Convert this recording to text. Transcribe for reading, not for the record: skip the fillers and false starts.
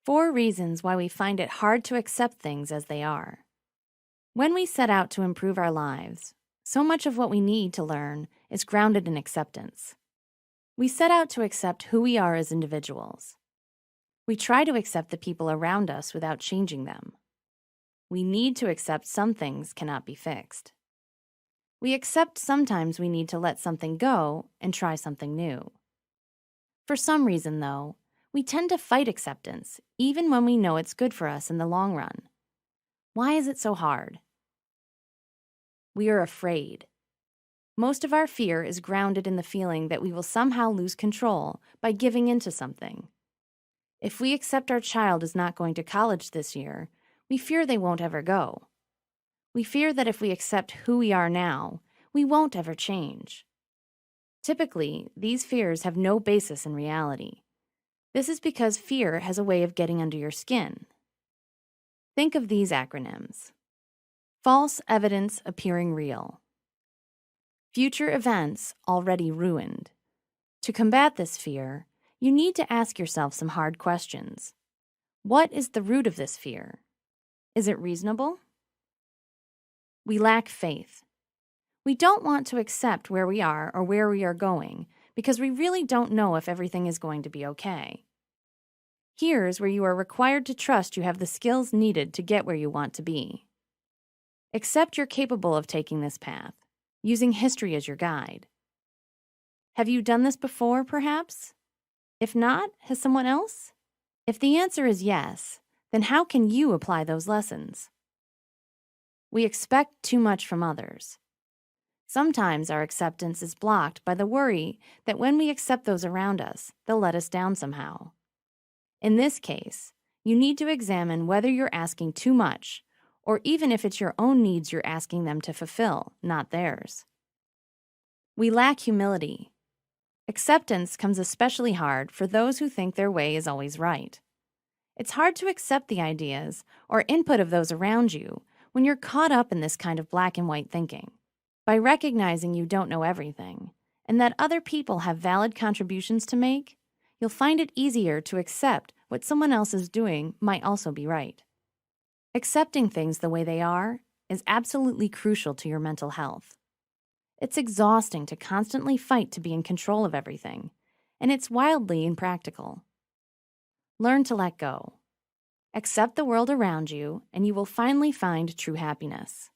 4 reasons why we find it hard to accept things as they are. When we set out to improve our lives, so much of what we need to learn is grounded in acceptance. We set out to accept who we are as individuals. We try to accept the people around us without changing them. We need to accept some things cannot be fixed. We accept sometimes we need to let something go and try something new. For some reason, though, we tend to fight acceptance, even when we know it's good for us in the long run. Why is it so hard? We are afraid. Most of our fear is grounded in the feeling that we will somehow lose control by giving in to something. If we accept our child is not going to college this year, we fear they won't ever go. We fear that if we accept who we are now, we won't ever change. Typically, these fears have no basis in reality. This is because fear has a way of getting under your skin. Think of these acronyms. False evidence appearing real. Future events already ruined. To combat this fear, you need to ask yourself some hard questions. What is the root of this fear? Is it reasonable? We lack faith. We don't want to accept where we are or where we are going because we really don't know if everything is going to be okay. Here's where you are required to trust you have the skills needed to get where you want to be. Accept you're capable of taking this path, using history as your guide. Have you done this before, perhaps? If not, has someone else? If the answer is yes, then how can you apply those lessons? We expect too much from others. Sometimes our acceptance is blocked by the worry that when we accept those around us, they'll let us down somehow. In this case, you need to examine whether you're asking too much, or even if it's your own needs you're asking them to fulfill, not theirs. We lack humility. Acceptance comes especially hard for those who think their way is always right. It's hard to accept the ideas or input of those around you when you're caught up in this kind of black and white thinking. By recognizing you don't know everything, and that other people have valid contributions to make, you'll find it easier to accept what someone else is doing might also be right. Accepting things the way they are is absolutely crucial to your mental health. It's exhausting to constantly fight to be in control of everything, and it's wildly impractical. Learn to let go. Accept the world around you, and you will finally find true happiness.